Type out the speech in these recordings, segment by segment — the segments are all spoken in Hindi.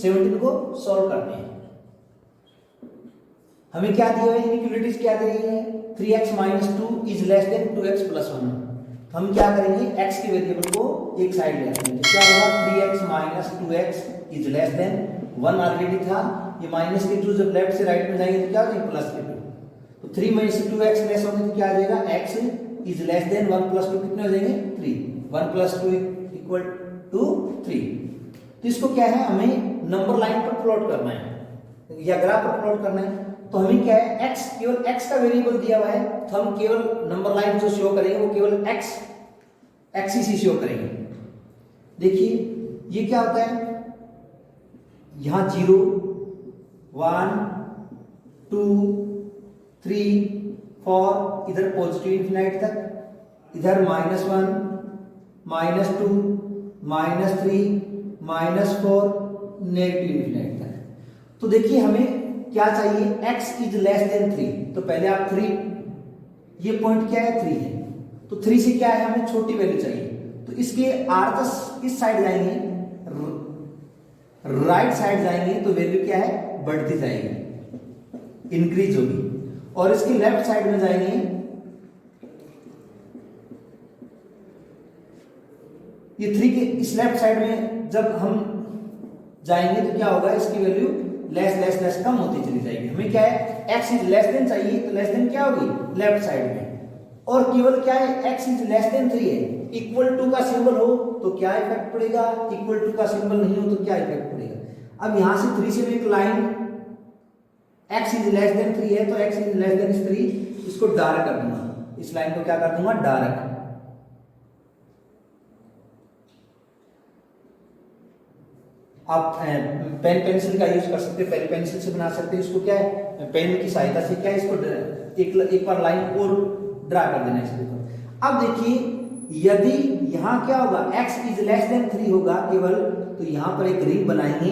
17 को सॉल्व करते हैं। हमें क्या दिया है, इनइक्वालिटीज क्या दी गई है, 3x minus 2 is less than 2x plus 1। तो हम क्या करेंगे, x के वेरिएबल को एक साइड ले आएंगे, तो क्या होगा 3x minus 2x is less than 1 already था, ये माइनस के 2 जब लेफ्ट से राइट में जाएंगे तो क्या हो जाएगा प्लस के 2, तो 3 में से 2x लेस होंगे तो क्या आ जाएगा, x is less than 1 plus 2 कितने हो जाएंगे 3, 1 प्लस 2 इक्वल टू 3। तो इसको क्या है, हमें नंबर लाइन पर प्लॉट करना है या ग्राफ पर प्लॉट करना है। तो हमें क्या है, x केवल x का वेरिएबल दिया हुआ है, तो हम केवल नंबर लाइन जो शो करेंगे वो केवल x एक्सिस ही शो करेंगे। देखिए ये क्या होता है, यहां 0 1 2 3 4 इधर पॉजिटिव इनफिनाइट तक, इधर -1 -2 -3 -4 नेगेटिव इनफिनाइट तक। तो देखिए हमें क्या चाहिए, x इज लेस देन 3, तो पहले आप 3, ये पॉइंट क्या है 3 है, तो 3 से क्या है हमें छोटी वैल्यू चाहिए, तो इसके आर्कस किस साइड जाएंगे, राइट साइड जाएंगे, तो वैल्यू क्या है बढ़ती जाएगी, इंक्रीज होगी, और इसके लेफ्ट साइड में जाएंगे, ये 3 के इस लेफ्ट साइड में जब हम जाएंगे तो क्या होगा, इसकी वैल्यू लेस लेस लेस कम होती चली जाएगी। हमें क्या है, x इज लेस देन चाहिए, तो लेस देन क्या होगी लेफ्ट साइड में, और केवल क्या है x इज लेस देन 3 है, इक्वल टू का सिंबल हो तो क्या इफेक्ट पड़ेगा, इक्वल टू का सिंबल नहीं हो तो क्या इफेक्ट पड़ेगा। अब यहां से 3 से मैं एक line x is less than 3 है, तो x इज लेस देन 3, इसको डार्क कर दूंगा, इस लाइन को क्या कर दूंगा डार्क। आप पेन पेंसिल का यूज कर सकते हैं, पहले पेंसिल से बना सकते हैं, इसको क्या है पेन की सहायता से क्या है, इसको एक बार लाइन और ड्रा कर देना इसके ऊपर। अब देखिए यदि यहाँ क्या होगा, x इज लेस देन 3 होगा केवल, तो यहाँ पर एक रिंग बनाएंगे,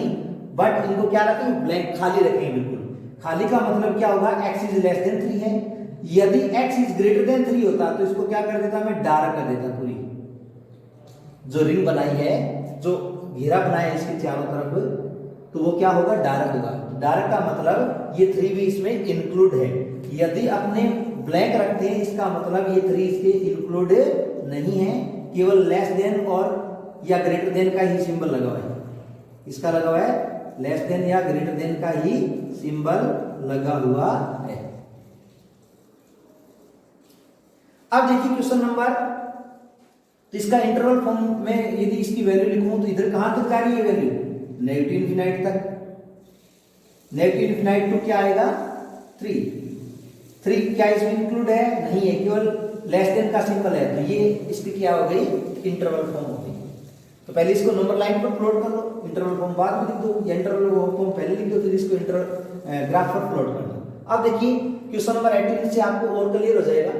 बट इनको क्या रखेंगे ब्लैंक, खाली रखेंगे, बिल्कुल खाली का मतलब क्या होगा, x इज लेस देन 3 है। यदि x इज ग्रेटर देन 3 होता तो इसको क्या कर देता, मैं डार्क कर देता, पूरी जो रिंग बनाई है, जो घेरा बनाया है इसके चारों तरफ, तो वो क्या होगा डार्क होगा। डार्क का मतलब ये 3 भी इसमें इंक्लूड है, यदि अपने ब्लैंक रखते हैं इसका मतलब ये 3 इसके इंक्लूड नहीं है, केवल लेस देन और या ग्रेटर देन का ही सिंबल लगा हुआ है, इसका लगा हुआ है लेस देन या ग्रेटर देन का ही सिंबल लगा हुआ है। अब देखिए क्वेश्चन नंबर, तो इसका इंटरवल फॉर्म में यदि इसकी वैल्यू लिखूं तो इधर कहां तक जा रही है वैल्यू, नेगेटिव इनफिनाइट तक, नेगेटिव इनफिनाइट टू क्या आएगा 3 क्या इसमें इंक्लूड है, नहीं है, केवल लेस देन का सिंबल है, तो ये इसकी क्या हो गई इंटरवल फॉर्म हो गई। तो पहले इसको नंबर लाइन पर प्लॉट कर लो, इंटरवल फॉर्म बाद में लिख दो, या इंटरवल फॉर्म पहले लिख दो, फिर इसको ग्राफ पर प्लॉट कर दो। अब देखिए क्वेश्चन नंबर 18 से आपको और क्लियर हो जाएगा।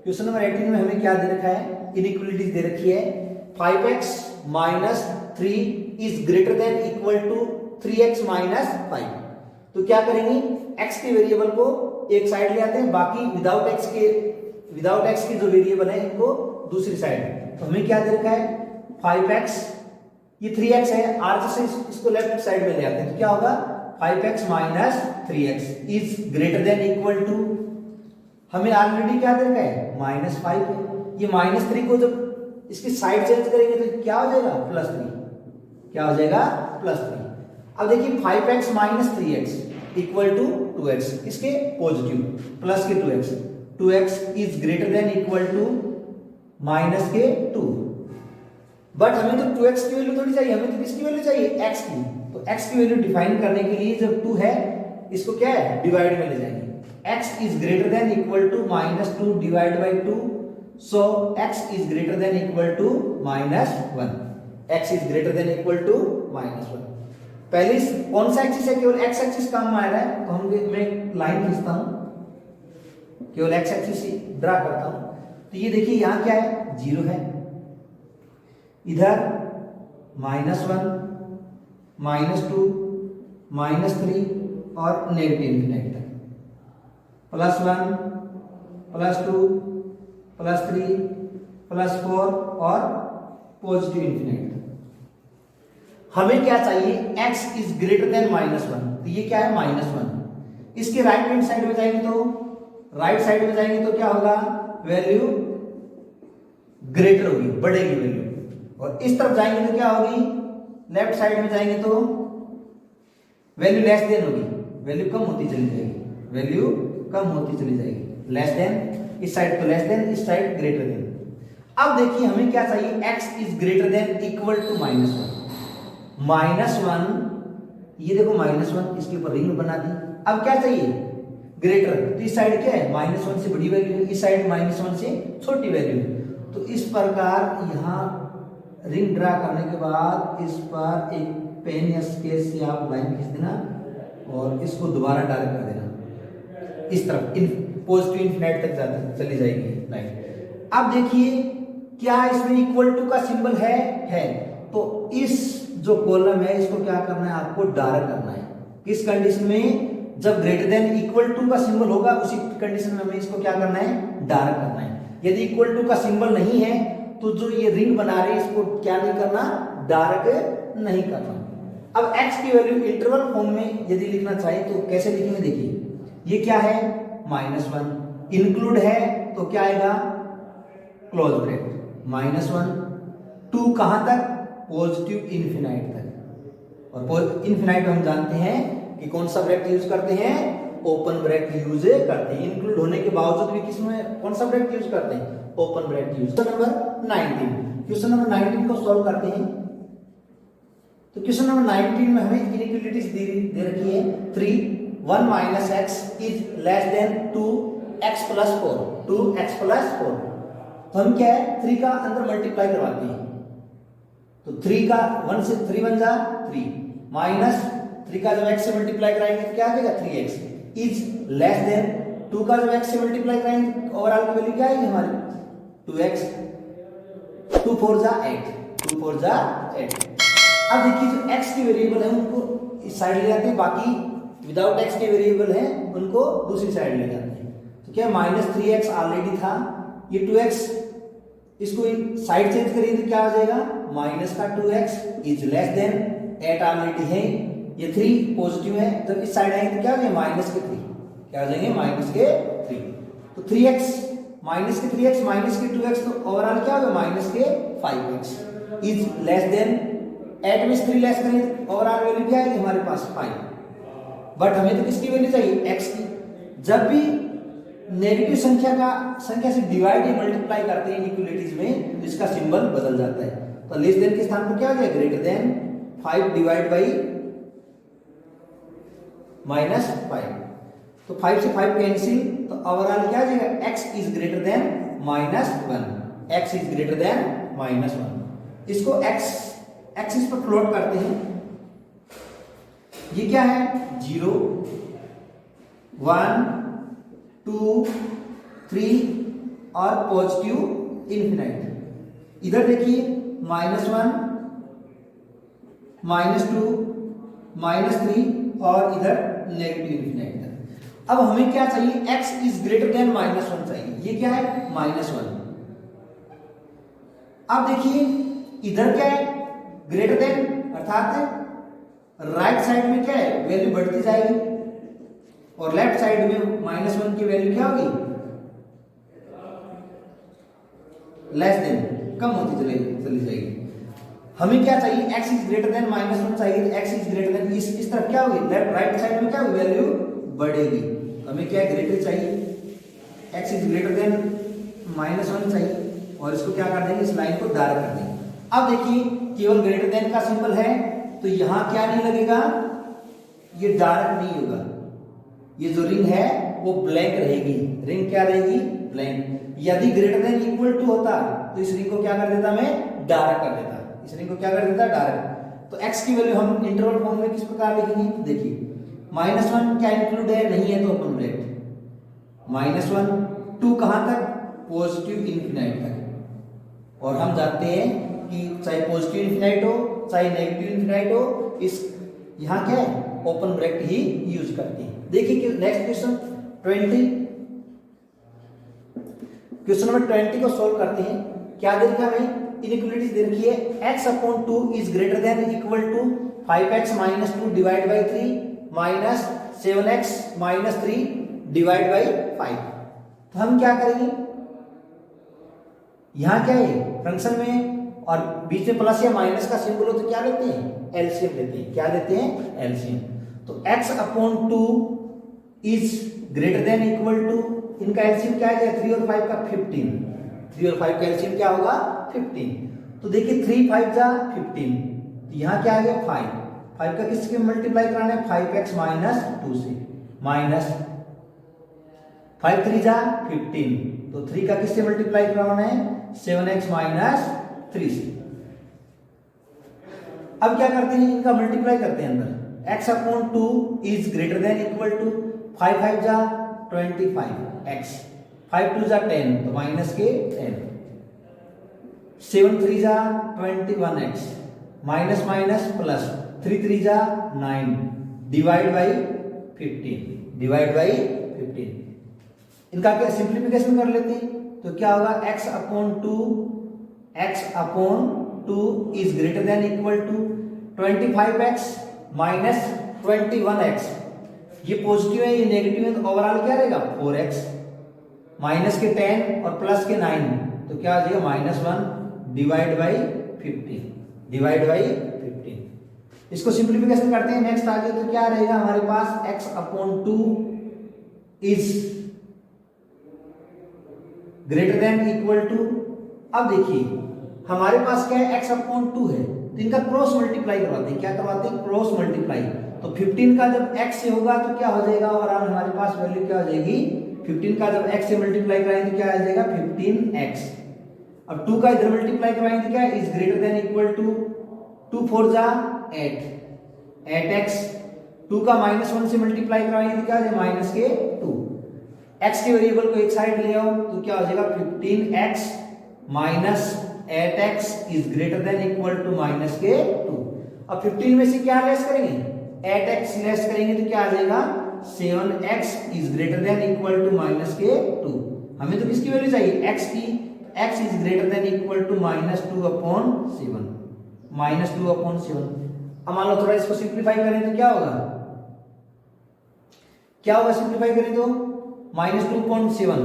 क्वेश्चन नंबर 18 में हमें क्या दे रखा है, इनइक्वालिटीज दे रखी है, 5x minus 3 is greater than equal to 3x minus 5। तो क्या करेंगे, x के वेरिएबल को एक साइड ले आते हैं, बाकी विदाउट x के जो वेरिएबल है इनको दूसरी साइड। तो हमें क्या दे रखा है 5x, ये 3x है, r से इसको लेफ्ट साइड में ले आते हैं, तो क्या होगा 5x minus 3x is greater than equal to, हमें ऑलरेडी क्या दे रखा है -5 है, ये -3 को जब इसकी साइड चेंज करेंगे तो क्या हो जाएगा +3, क्या हो जाएगा +3। अब देखिए 5x minus 3x equal to 2x, इसके पॉजिटिव प्लस के 2x is greater than equal to minus के 2, बट हमें तो 2x की वैल्यू थोड़ी चाहिए, हमें तो किसकी वैल्यू चाहिए x की। तो x की वैल्यू डिफाइन करने के लिए जब 2 है इसको क्या है डिवाइड में ले जाएंगे, x is greater than equal to -2 divide by 2, so x is greater than equal to -1, x is greater than equal to -1। पहले कौन सा एक्सिस है, केवल x एक्सिस काम आ रहा है, तो मैं लाइन खींचता हूं, केवल x एक्सिस ड्रा करता हूं, तो ये देखिए यहां क्या है 0 है, इधर -1 -2 -3 और नेगेटिव इनफिनिटी तक, +1 +2 +3 +4 और पॉजिटिव इनफिनिटी। हमें क्या चाहिए, x इज ग्रेटर देन -1, तो ये क्या है -1। इसके राइट हैंड साइड में जाएंगे तो क्या होगा, वैल्यू ग्रेटर होगी, बढ़ेगी वैल्यू। और इस तरफ जाएंगे तो क्या होगी, लेफ्ट साइड में जाएंगे तो वैल्यू लेस देन होगी, वैल्यू कम होती चली जाएगी, लेस देन, इस साइड तो लेस देन, इस साइड ग्रेटर देन। अब देखिए हमें क्या चाहिए, x is greater than equal to -1, ये देखो -1, इसके ऊपर रिंग बना दी। अब क्या चाहिए, ग्रेटर, तो इस साइड क्या है, -1 से बड़ी वैल्यू, इस साइड -1 से छोटी वैल्यू। तो इस प्रकार यहाँ रिंग ड्रा करने के बाद इस पर एक पेन या स्केच से आप लाइन खींच देना और इसको दोबारा डायरेक्ट कर देना, इस तरफ पॉजिटिव इन्फिनिट तक चली जाएगी लाइन। अब देखिए क्या इसमें इक्वल टू का सिंबल है, तो इस जो कॉलम है इसको क्या करना है, आपको डार्क करना है। किस कंडीशन में, जब ग्रेटर देन इक्वल टू का सिंबल होगा उसी कंडीशन में हमें इसको क्या करना है, डार्क करना है। यदि इक्वल टू का सिंबल नहीं है तो जो ये रिंग बना रहे हैं इसको क्या नहीं करना, डार्क नहीं करना। अब x की वैल्यू इंटरवल फॉर्म में यदि लिखना चाहिए तो कैसे लिखेंगे, देखिए ये क्या है, -1, इंक्लूड है तो क्या आएगा, क्लोज ब्रैकेट, -1, 2 कहां तक, पॉजिटिव इन्फिनाइट तक। और इन्फिनाइट हम जानते हैं कि कौन सा ब्रैकेट यूज करते हैं, ओपन ब्रैकेट यूज करते हैं। इंक्लूड होने के बावजूद भी किसमें कौन सा ब्रैकेट यूज करते हैं, open bracket use. Question number 19 को सॉल्व करते हैं। तो क्वेश्चन नंबर 19 में हमें इनइक्वालिटीज दे रखी है 3, 1 - x is less than 2x + 4। तो हम क्या है, 3 का अंदर मल्टीप्लाई करवाते हैं, तो 3 का 1 से 3 बन जा 3, -3 का जब x से मल्टीप्लाई कराएंगे तो क्या आ जाएगा, 3x इज लेस देन 2 का जब x से मल्टीप्लाई कराएंगे ओवरऑल की वैल्यू क्या आएगी हमारी, 2x, 2 4 जा 8। अब देखिए जो x की वेरिएबल है उनको इस साइड ले जाते हैं, बाकी विदाउट x के वेरिएबल है उनको दूसरी साइड ले जाते हैं। तो क्या -3x ऑलरेडी था, ये 2x, इसको साइड चेंज करिए तो क्या हो जाएगा, -2x is less than 8 already है, ये 3 पॉजिटिव है, जब इस साइड आएंगे तो क्या हो जाएगा, -3, क्या हो जाएंगे, -3। तो 3x -2x, तो ओवरऑल क्या होगा, -5x इज लेस देन 8 में 3 लेस करें तो ओवरऑल वैल्यू क्या आएगी हमारे पास 5। बट हमें तो किसकी वैल्यू चाहिए, x की। जब भी नेगेटिव संख्या से डिवाइड या मल्टीप्लाई करते हैं इक्वलिटीज में तो इसका सिंबल बदल जाता है। तो लेस देन के स्थान पर क्या हो जाएगा, ग्रेटर देन 5 डिवाइड बाई -5। तो 5 से 5 कैंसिल, तो ओवरऑल क्या आ जाएगा, x इज ग्रेटर देन -1। इसको एक्सिस पर प्लॉट करते हैं। ये क्या है, 0, 1, 2, 3 और पॉजिटिव इन्फिनिट। इधर देखिए -1, -2, -3 और इधर नेगेटिव इन्फिनिट। अब हमें क्या चाहिए, x इज ग्रेटर देन -1 चाहिए। ये क्या है, -1। अब देखिए इधर क्या है, ग्रेटर देन, अर्थात राइट साइड में क्या है, वैल्यू बढ़ती जाएगी और लेफ्ट साइड में -1 की वैल्यू क्या होगी, लेस देन, कम होती चली जाएगी। हमें क्या चाहिए, x इज ग्रेटर देन -1 चाहिए, x इज ग्रेटर देन, इस तरफ क्या होगी, लेफ्ट राइट साइड में क्या होगी, वैल्यू बढ़ेगी। हमें क्या ग्रेटर चाहिए, x इज ग्रेटर देन -1 चाहिए और इसको क्या कर देंगे, इस लाइन को डार्क कर देंगे। अब देखिए केवल ग्रेटर देन का सिंबल है तो यहां क्या नहीं लगेगा, ये डार्क नहीं होगा, ये जो रिंग है वो ब्लैंक रहेगी। रिंग क्या रहेगी, ब्लैंक। यदि ग्रेटर देन इक्वल टू होता तो इस रिंग को क्या कर देता, मैं डार्क कर देता, इस रिंग को क्या कर देता, डार्क। तो x की वैल्यू हम इंटरवल फॉर्म में किस प्रकार लिखेंगे, देखिए -1 क्या इंक्लूड है, नहीं है तो ओपन ब्रैकेट, -1, 2 कहां तक, पॉजिटिव इन्फिनिट तक। और हम जानते हैं कि चाहे पॉजिटिव इन्फिनिट हो चाहे नेगेटिव इन्फिनिट हो, इस यहां क्या है, ओपन ब्रैकेट ही यूज करते हैं। देखिए कि नेक्स्ट क्वेश्चन 20, क्वेश्चन नंबर 20 को सॉल्व करते हैं। क्या दे रखा है, इनइक्वालिटीज दे रखी है, x upon 2 is greater than equal to 5x minus 2 divide by 3 minus 7x minus 3 divide by 5। तो हम क्या करेंगे, यहां क्या है फंक्शन में और बीच में प्लस या माइनस का सिंबल हो तो क्या लेते हैं, एलसीएम लेते हैं। क्या लेते हैं, एलसीएम। तो x upon 2 is greater than equal to, इनका एलसीएम क्या है, 3 और 5 का 15, 3 और 5 का एलसीएम क्या होगा 15। तो देखिए 3 5 जा 15, तो यहाँ क्या आ गया 5 का किसके मल्टीप्लाई कराना है, 5x माइनस 2 से, माइनस 5 3 जा 15, तो 3 का किससे मल्टीप्लाई कराना है, 7x माइनस 3 से। अब क्या करते हैं, इनका मल्टीप्लाई करते हैं अंदर, x upon 2 is greater than equal to 5 5 जा 25x, 5 2 जा 10 तो माइनस के 10, 7 3 जा 21x माइनस माइनस प्लस 3 3 जा 9 डिवाइड बाई 15, डिवाइड बाई 15। इनका क्या सिंप्लीफिकेशन कर लेते हैं, तो क्या होगा, x upon 2 is greater than equal to 25x minus 21x, ये पॉजिटिव है ये नेगेटिव है, तो ओवरऑल क्या रहेगा 4x माइनस के 10 और प्लस के 9, तो क्या आ जाएगा -1 डिवाइड बाई 15, डिवाइड बाई 15। इसको सिंप्लीफिकेशन करते हैं, नेक्स्ट आगे तो क्या रहेगा हमारे पास, x upon 2 is greater than equal to, अब देखिए हमारे पास क्या है, x अपॉन 2 है, तो इनका क्रॉस मल्टीप्लाई करवाते हैं। क्या करवाते हैं, क्रॉस मल्टीप्लाई। तो 15 का जब x से होगा तो क्या हो जाएगा, और हमारे पास वैल्यू क्या हो जाएगी, 15 का जब x से मल्टीप्लाई कराएंगे तो क्या आ जाएगा 15x। अब 2 का इधर मल्टीप्लाई कराएंगे तो क्या is greater than equal to 2 4 जा 8x, 2 का -1 से मल्टीप्लाई कराएंगे तो क्या आ जाएगा माइनस के 2, x के वेरिएबल को एक साइड ले आओ तो क्या हो जाएगा 15x minus 8x is greater than equal to minus के 2। अब 15 में से क्या लेस करेंगे, 8x लेस करेंगे तो क्या आ जाएगा 7x is greater than equal to minus के 2। हमें तो किसकी वैल्यू चाहिए, x की, x is greater than equal to -2 upon 7, -2 upon 7। अब मान लो थोड़ा इसको सिंप्लीफाई करें तो क्या होगा, क्या होगा सिंप्लीफाई करें तो -2.7,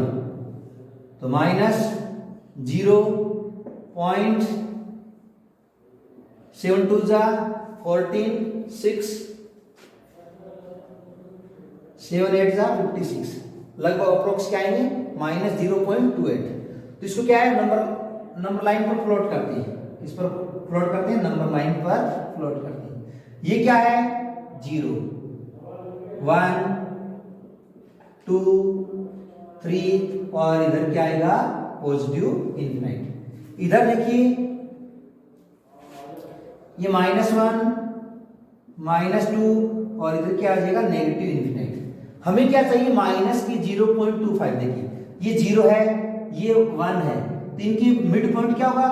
तो -0.72 जा 14, 6 7 8 जा 56, लगभग अप्रोक्स क्या आएंगे -0.28। तो इसको क्या है, नंबर लाइन पर प्लॉट करते हैं, इस पर प्लॉट करते हैं, नंबर लाइन पर प्लॉट करते हैं। ये क्या है 0 1 2 3 और इधर क्या आएगा पॉजिटिव इंफिनिट। इधर देखिए ये -1 -2 और इधर क्या आ जाएगा नेगेटिव इंफिनिट। हमें क्या चाहिए, माइनस की 0.25। देखिए ये 0 है ये 1 है, तो इनकी मिड पॉइंट क्या होगा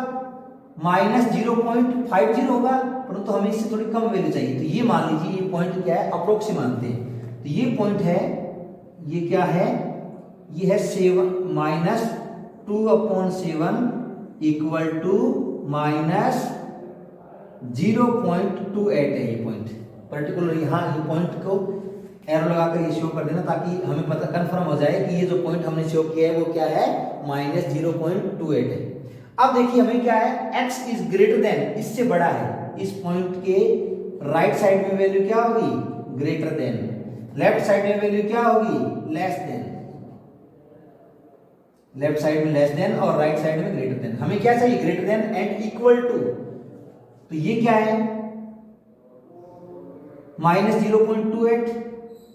-0.50 होगा, परंतु हमें इससे थोड़ी कम वैल्यू चाहिए। तो ये मान लीजिए ये पॉइंट क्या है, अप्रोक्स मानते हैं, तो ये पॉइंट है, ये क्या है, ये है 7 -2/7 इक्वल टू -0.28 है ये पॉइंट। पर्टिकुलर यहाँ ये पॉइंट को एरो लगाकर ये शो कर देना ताकि हमें पता कंफर्म हो जाए कि ये जो पॉइंट हमने शो किया है वो क्या है -0.28 है। अब देखिए हमें क्या है, x इज ग्रेटर देन, इससे बड़ा है, इस पॉइंट के राइट साइड में वैल्यू क्या होगी ग्रेटर देन, लेफ्ट साइड में वैल्यू क्या होगी लेस देन, लेफ्ट साइड में लेस देन और राइट साइड में ग्रेटर देन। हमें क्या चाहिए greater than and equal to, तो ये क्या है -0.28,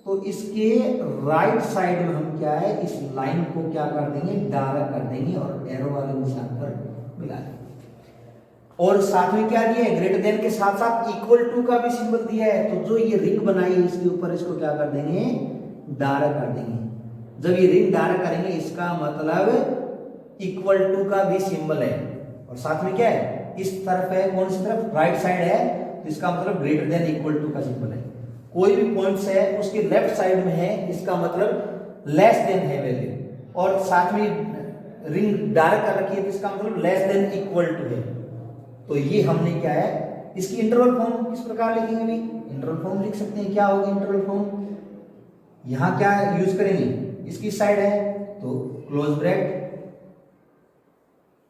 तो इसके राइट साइड में हम क्या है इस लाइन को क्या कर देंगे डार्क कर देंगे और एरो वाले निशान पर मिला देंगे। और साथ में क्या दिया है ग्रेटर देन के साथ साथ इक्वल टू का भी सिंबल दिया है, तो जो ये रिंग बनाई है इसके ऊपर इसको क्या कर देंगे डार्क कर देंगे। जब ये रिंग डार्क करेंगे इसका मतलब इक्वल टू का भी सिंबल है, और साथ में क्या है इस तरफ है, कौन सी तरफ राइट साइड है, तो इसका मतलब ग्रेटर देन इक्वल टू का सिंबल है। कोई भी पॉइंट्स है उसके लेफ्ट साइड में है इसका मतलब लेस देन है वैल्यू, और साथ में रिंग डार्क कर रखी है तो इसका मतलब लेस देन इक्वल टू है। तो ये हमने क्या है, इसकी इंटरवल फॉर्म किस प्रकार लिखेंगे भी, इंटरवल फॉर्म लिख सकते हैं। क्या होगी इंटरवल फॉर्म, यहां क्या यूज करेंगे, इसकी साइड है तो क्लोज ब्रैकेट,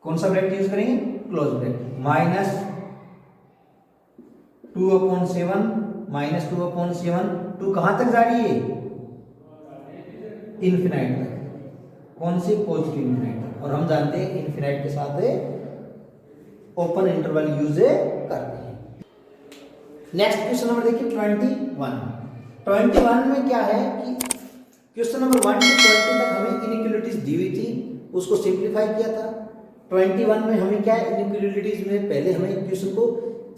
कौन सा ब्रैकेट यूज करेंगे, क्लोज ब्रैकेट, माइनस 2/7 माइनस 2/7, 2 कहां तक जा रही है, इन्फिनाइट तक, कौन सी, पॉजिटिव इन्फिनाइट तक। और हम जानते हैं इन्फिनाइट के साथ ओपन इंटरवल यूज करते हैं। नेक्स्ट क्वेश्चन नंबर देखिए 21 में क्या है कि क्वेश्चन नंबर 1 से 20 तक हमें इनइक्वालिटीज दी हुई थी, उसको सिंप्लीफाई किया था। 21 में हमें क्या है, इनइक्वालिटीज में पहले हमें क्वेश्चन को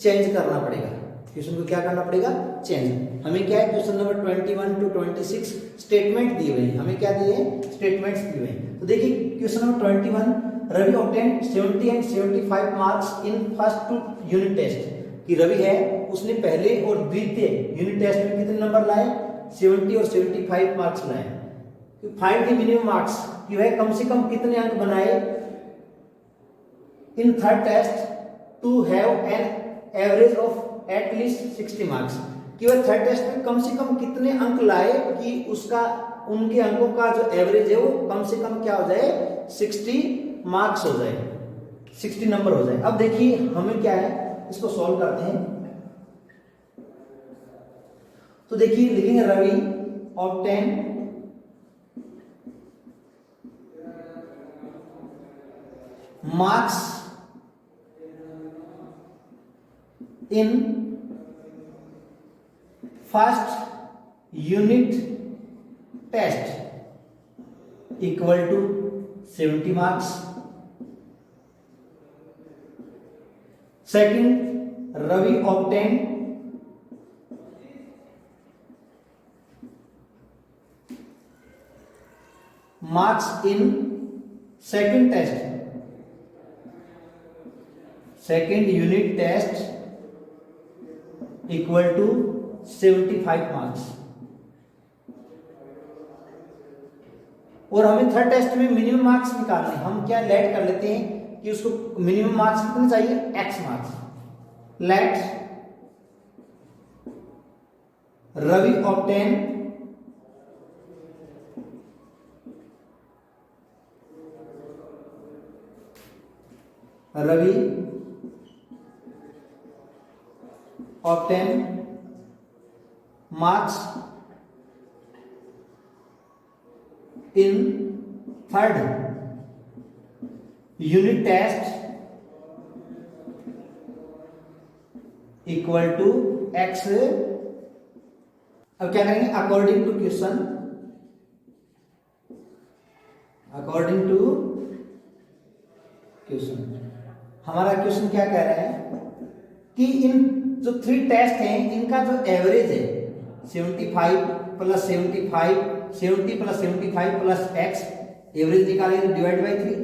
चेंज करना पड़ेगा, क्वेश्चन को क्या करना पड़ेगा, चेंज। हमें क्या है, क्वेश्चन नंबर 21 to 26 स्टेटमेंट दिए हुए हैं, हमें क्या दिए हैं, स्टेटमेंट्स दिए हुए हैं। तो देखिए question number 21, Ravi obtain 70 and 75 marks in first 2 unit test, कि रवि है उसने पहले और द्वितीय यूनिट टेस्ट में कितने नंबर लाए, 70 और 75 मार्क्स लाए। फाइंड द मिनिमम मार्क्स, कि वह कम से कम कितने अंक बनाए in third test to have an average of at least 60 marks, कि वह थर्ड टेस्ट में कम से कम कितने अंक लाए कि उसका उनके अंकों का जो एवरेज है वो कम से कम क्या हो जाए, 60 मार्क्स हो जाए, 60 नंबर हो जाए। अब देखिए हमें क्या है, इसको सॉल्व करते हैं। तो देखिए लिखेंगे Ravi obtain marks in first unit test equal to 70 marks. Second, Ravi obtain marks in second test, second unit test equal to 75 marks. और हमें थर्ड टेस्ट में मिनिमम मार्क्स निकालने, हम क्या लेट कर लेते हैं कि उसको मिनिमम मार्क्स कितने चाहिए, x marks. Let Ravi obtain marks in third unit test equal to x। अब क्या करेंगे, according to question, according to question, हमारा क्वेश्चन क्या कह रहा है कि इन जो 3 टेस्ट हैं इनका जो एवरेज है 75 plus 75, 70 plus 75 plus x, average निकालेंगे डिवाइड बाई 3,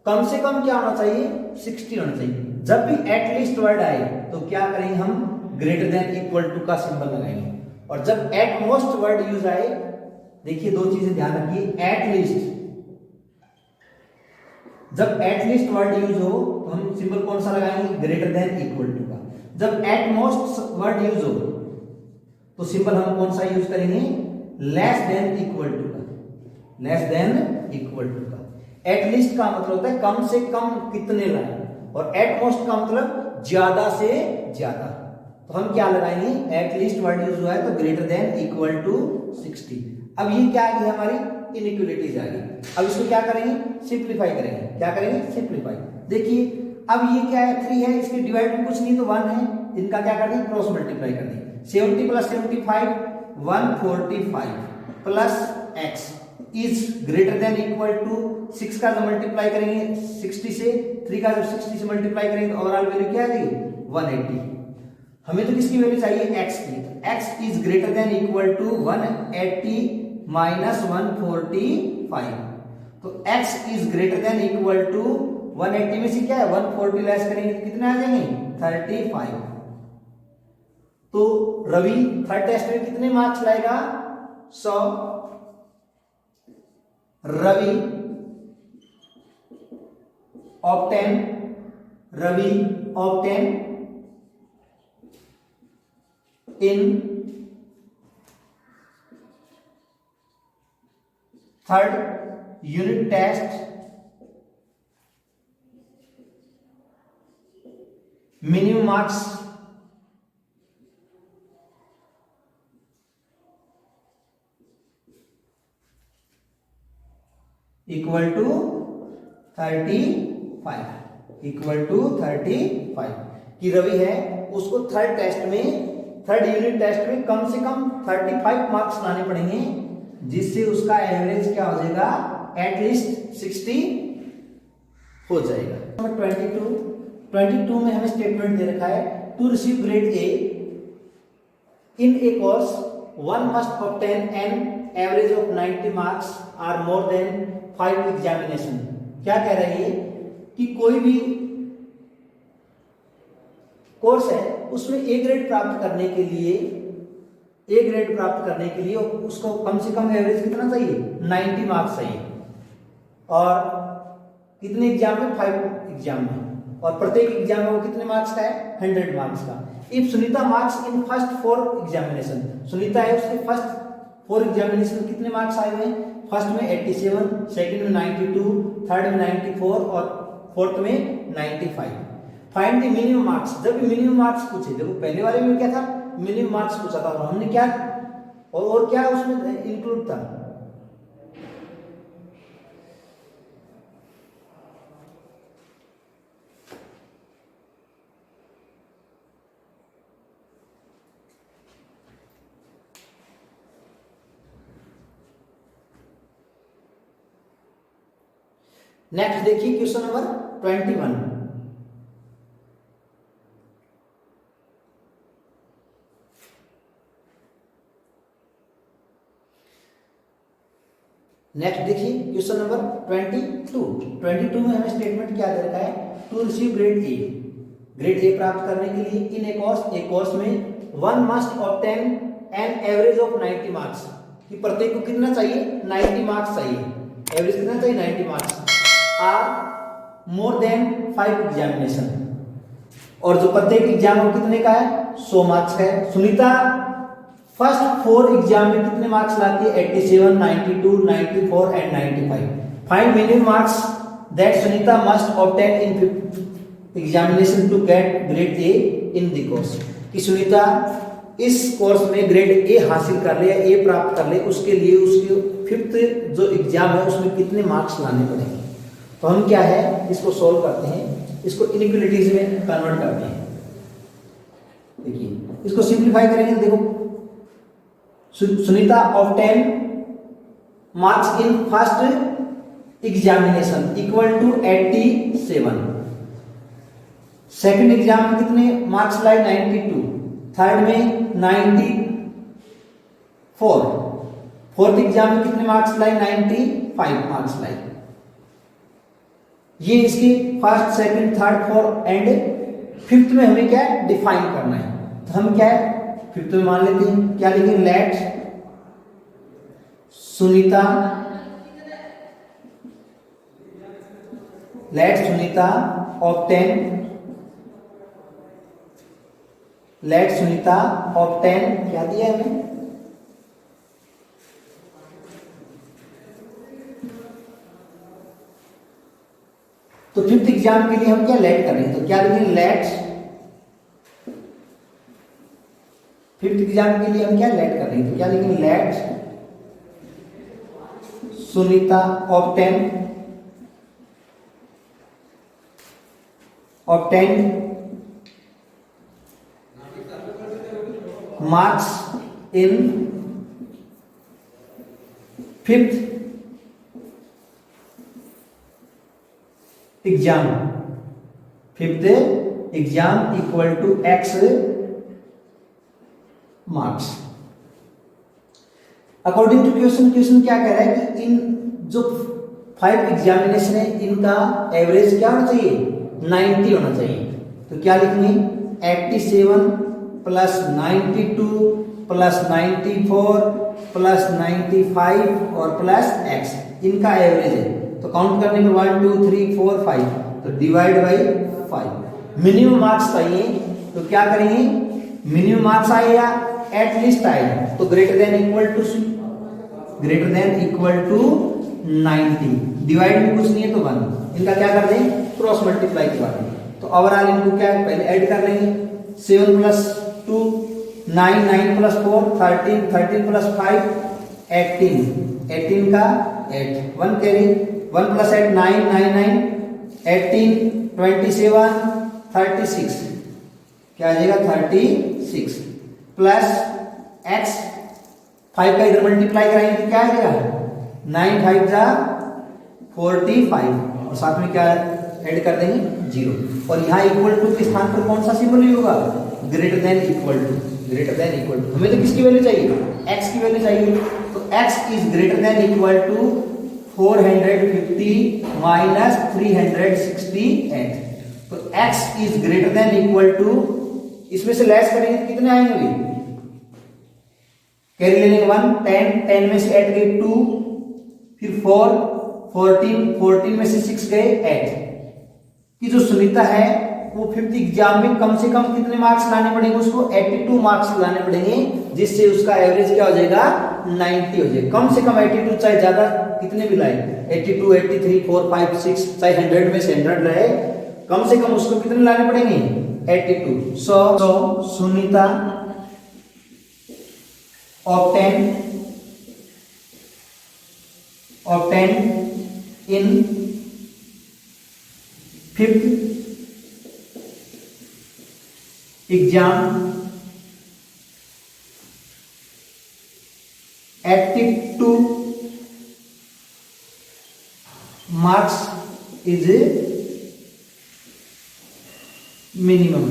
कम से कम क्या होना चाहिए, 60 होना चाहिए। जब भी एट लीस्ट वर्ड आए तो क्या करेंगे हम, ग्रेटर देन इक्वल टू का सिंबल लगाएंगे। और जब एट मोस्ट वर्ड यूज आए, देखिए 2 चीजें ध्यान रखिए, एट लीस्ट, जब एट लीस्ट वर्ड यूज हो तो हम सिंबल कौन सा लगाएंगे, ग्रेटर देन इक्वल टू का। जब एट मोस्ट वर्ड यूज हो तो सिंबल हम कौन सा यूज करेंगे, लेस देन इक्वल टू का, लेस देन इक्वल टू का। एट लीस्ट का मतलब होता है कम से कम कितने लाए, और एट मोस्ट का मतलब ज्यादा से ज्यादा। तो हम क्या लगाएंगे, एट लीस्ट वर्ड यूज हुआ है तो ग्रेटर देन इक्वल टू 60। अब ये क्या आ गई, हमारी इनइक्वालिटीज आ गई। अब इसको क्या करेंगे, सिंप्लीफाई करेंगे। क्या करेंगे, सिंप्लीफाई। देखिए अब ये क्या है, 3 है, इसके डिवाइड में कुछ नहीं तो 1 है, इनका क्या कर दें, क्रॉस मल्टीप्लाई कर दें। 70 plus 75 145 plus x is greater than equal to 6 का जब मल्टीप्लाई करेंगे 60 से, 3 का जब 60 से मल्टीप्लाई करेंगे तो ओवरऑल वैल्यू क्या आ जाएगी, 180। हमें तो किसकी वैल्यू चाहिए, x की। x is greater than equal to 180 minus 145। तो x is greater than equal to 180 में से क्या है, 140 लेस करेंगे तो कितने आ जाएंगे, 35। तो रवि थर्ड टेस्ट में कितने मार्क्स लाएगा, 100। Ravi obtain Ravi obtained in third unit test minimum marks equal to 35 कि रवि है उसको थर्ड यूनिट टेस्ट में कम से कम 35 मार्क्स लाने पड़ेंगे, जिससे उसका एवरेज क्या हो जाएगा, एटलीस्ट 60 हो जाएगा। नंबर 22 में हमें स्टेटमेंट दे रखा है, to receive grade A in a course one must obtain an average of 90 marks or more than 5 examination. क्या कह रही है कि कोई भी कोर्स है उसमें ए ग्रेड प्राप्त करने के लिए उसको कम से कम एवरेज कितना चाहिए, 90 मार्क्स चाहिए, और कितने एग्जाम में, 5 एग्जाम में, और प्रत्येक एग्जाम में वो कितने मार्क्स का है, 100 मार्क्स का। If Sunita marks in first 4 examination, Sunita है उसके फर्स्ट 4 एग्जामिनेशन कितने मार्क्स आए हुए हैं, फर्स्ट में 87, सेकंड में 92, थर्ड में 94 और फोर्थ में 95। Find the minimum marks. जब भी मिनिमम मार्क्स पूछे, देखो पहले वाले में क्या था, मिनिमम मार्क्स पूछा था, हमने क्या और क्या उसमें इंक्लूड था, नेक्स्ट देखिए क्वेश्चन नंबर 21। नेक्स्ट देखिए क्वेश्चन नंबर 22 में हमें स्टेटमेंट क्या दे रखा है, टू रिसीव ग्रेड ए प्राप्त करने के लिए इन ए कोर्स में one must obtain an average of 90 marks, कि प्रत्येक को कितना चाहिए, 90 मार्क्स चाहिए, एवरेज कितना चाहिए, 90 marks, or more than 5 examination, और जो प्रत्येक एग्जाम में कितने का है, 100 मार्क्स का है। सुनीता फर्स्ट 4 एग्जाम में कितने मार्क्स लाती है, 87, 92, 94 and 95। Find minimum marks that Sunita must obtain in examination to get grade A in the course, कि सुनीता इस कोर्स में ग्रेड ए हासिल कर ले या ए प्राप्त कर ले, उसके लिए उसके 5th जो एग्जाम है उसमें कितने मार्क्स लाने पड़ेंगे। तो हम क्या है इसको सोल्व करते हैं, इसको इनइक्वालिटीज में कन्वर्ट करते हैं। देखिए इसको सिंप्लीफाई करेंगे, देखो Sunita obtain marks in first examination equal to 87, second exam में कितने मार्क्स लाए, 92, थर्ड में 94, फोर्थ एग्जाम में कितने मार्क्स लाए, 95 मार्क्स लाए। ये इसके first, second, third, fourth and 5th में हमें क्या है डिफाइन करना है। तो हम क्या है 5th में मान लेते हैं, क्या लिखेंगे, लेट सुनीता ऑब्टेन क्या दिया हमें, तो 5th एग्जाम के लिए हम क्या लेट करेंगे, तो क्या लिखेंगे, लेट 5th एग्जाम के लिए हम क्या लेट करेंगे, तो क्या लिखेंगे, let Sunita obtain marks in 5th exam equal to X marks. According to question क्या कह रहा है कि इन जो 5 एग्जामिनेशन है इनका एवरेज क्या होना चाहिए, 90 होना चाहिए। तो क्या लिखेंगे, 87 प्लस 92 प्लस 94 प्लस 95 और प्लस X, इनका एवरेज है। तो काउंट करने में 1 2 3 4 5, तो डिवाइड बाई 5, मिनिमम मार्क्स चाहिए, तो क्या करेंगे, मिनिमम मार्क्स आए या एटलीस्ट आए, तो greater than equal to 90, divide में कुछ नहीं है तो 1, इनका क्या कर दें, क्रॉस मल्टीप्लाई के बाद। तो ओवरऑल इनको क्या है, पहले ऐड कर लेंगे, 7 + 2 9, 9 + 4 13, 13 + 5 18, 18 का 8, 1 कैरी, 1 + 8 9, 9 9 18 27 36, क्या आ जाएगा 36 प्लस x, 5 का इधर मल्टीप्लाई कराएंगे तो क्या आ जाएगा 9 5 जा 45, और साथ में क्या ऐड कर देंगे 0, और यहाँ इक्वल टू के स्थान पर कौन सा सिंबल होगा, greater than equal to, greater than equal to. हमें तो किसकी वैल्यू चाहिए, x की वैल्यू चाहिए, तो x is greater than equal to 450 minus 368, तो x is greater than equal to, इसमें से लेस करेंगे तो कितने आएंगे भाई, कैरी ले लेंगे 1, 10 10 में से 8 गए 2, फिर 4 14 14 में से 6 गए 8, कि जो सुनीता है वो 5th एग्जाम में कम से कम कितने मार्क्स लाने पड़ेंगे उसको, 82 मार्क्स लाने पड़ेंगे, जिससे उसका एवरेज क्या हो जाएगा 90 हो जाएगा, कम से कम 82, चाहे ज्यादा कितने भी लाए 82 83 4 5 6, चाहे 100 में से 100 रहे, कम से कम उसको कितने लाने पड़ेंगे 82। सो Sunita obtained in 5th exam 82 marks is minimum।